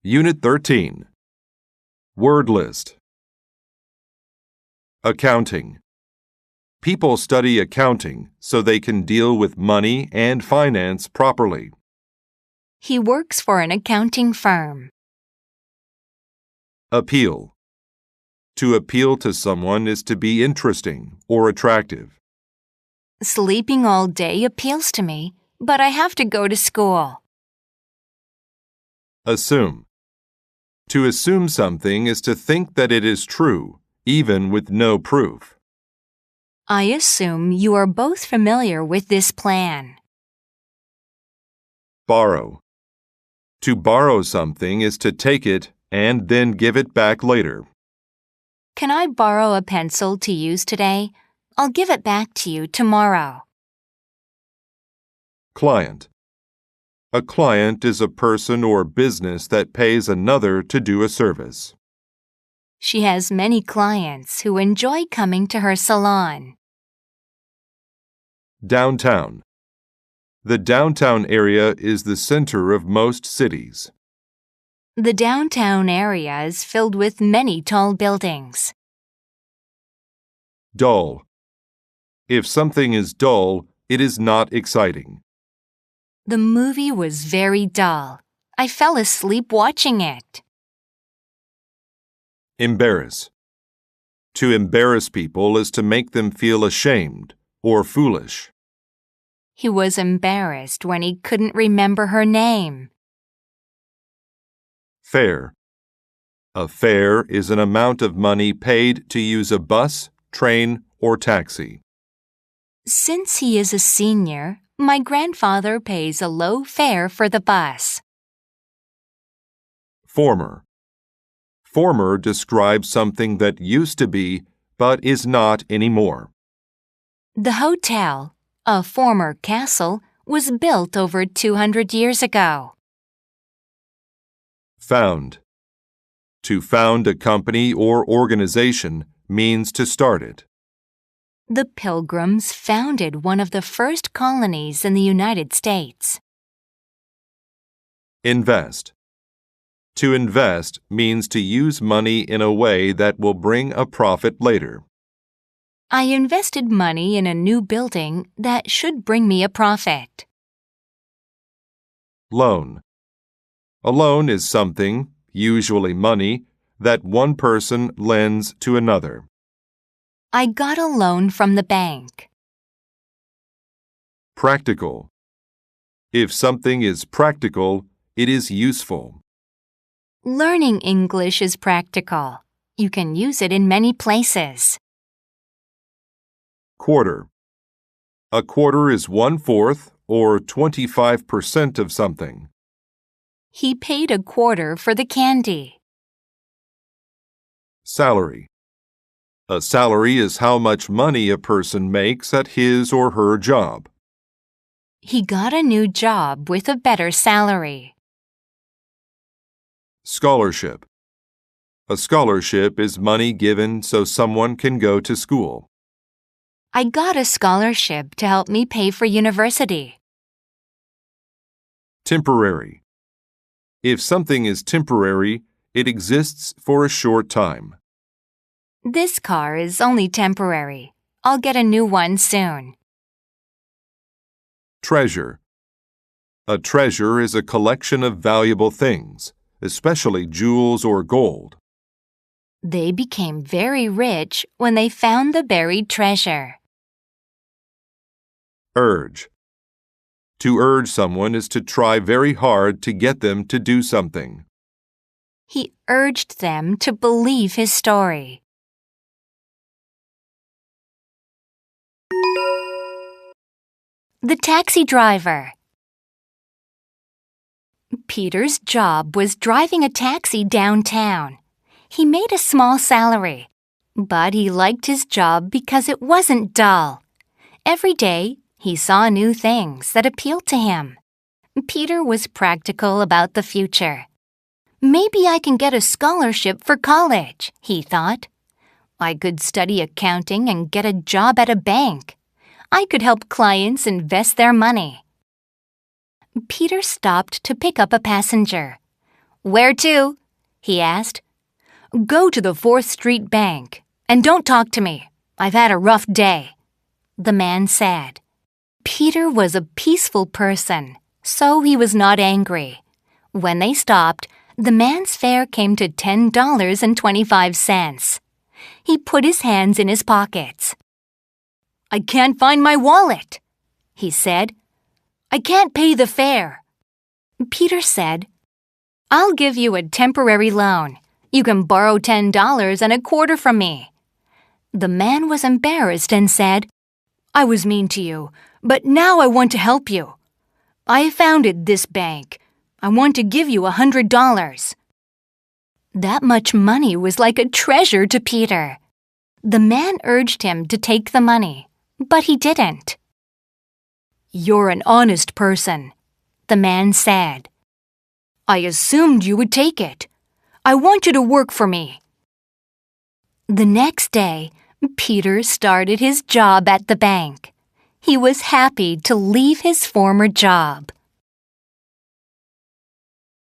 Unit 13. Word list. Accounting. People study accounting so they can deal with money and finance properly. He works for an accounting firm. Appeal. To appeal to someone is to be interesting or attractive. Sleeping all day appeals to me, but I have to go to school. Assume. To assume something is to think that it is true, even with no proof. I assume you are both familiar with this plan. Borrow. To borrow something is to take it and then give it back later. Can I borrow a pencil to use today? I'll give it back to you tomorrow. Client. A client is a person or business that pays another to do a service. She has many clients who enjoy coming to her salon. Downtown. The downtown area is the center of most cities. The downtown area is filled with many tall buildings. Dull. If something is dull, it is not exciting. The movie was very dull. I fell asleep watching it. Embarrass. To embarrass people is to make them feel ashamed or foolish. He was embarrassed when he couldn't remember her name. Fare. A fare is an amount of money paid to use a bus, train, or taxi. Since he is a senior, my grandfather pays a low fare for the bus. Former. Former describes something that used to be but is not anymore. The hotel, a former castle, was built over 200 years ago. Found. To found a company or organization means to start it. The Pilgrims founded one of the first colonies in the United States. Invest. To invest means to use money in a way that will bring a profit later. I invested money in a new building that should bring me a profit. Loan. A loan is something, usually money, that one person lends to another. I got a loan from the bank. Practical. If something is practical, it is useful. Learning English is practical. You can use it in many places. Quarter. A quarter is 1/4 or 25% of something. He paid a quarter for the candy. Salary. A salary is how much money a person makes at his or her job. He got a new job with a better salary. Scholarship. A scholarship is money given so someone can go to school. I got a scholarship to help me pay for university. Temporary. If something is temporary, it exists for a short time. This car is only temporary. I'll get a new one soon. Treasure. A treasure is a collection of valuable things, especially jewels or gold. They became very rich when they found the buried treasure. Urge. To urge someone is to try very hard to get them to do something. He urged them to believe his story. The taxi driver. Peter's job was driving a taxi downtown. He made a small salary, but he liked his job because it wasn't dull. Every day, he saw new things that appealed to him. Peter was practical about the future. Maybe I can get a scholarship for college, he thought. I could study accounting and get a job at a bank. I could help clients invest their money. Peter stopped to pick up a passenger. "Where to?" he asked. "Go to the 4th Street Bank, and don't talk to me. I've had a rough day," the man said. Peter was a peaceful person, so he was not angry. When they stopped, the man's fare came to $10.25. He put his hands in his pockets. "I can't find my wallet," he said. "I can't pay the fare." Peter said, "I'll give you a temporary loan. You can borrow $10.25 from me." The man was embarrassed and said, "I was mean to you, but now I want to help you. I founded this bank. I want to give you $100. That much money was like a treasure to Peter. The man urged him to take the money, but he didn't. "You're an honest person," the man said. "I assumed you would take it. I want you to work for me." The next day, Peter started his job at the bank. He was happy to leave his former job.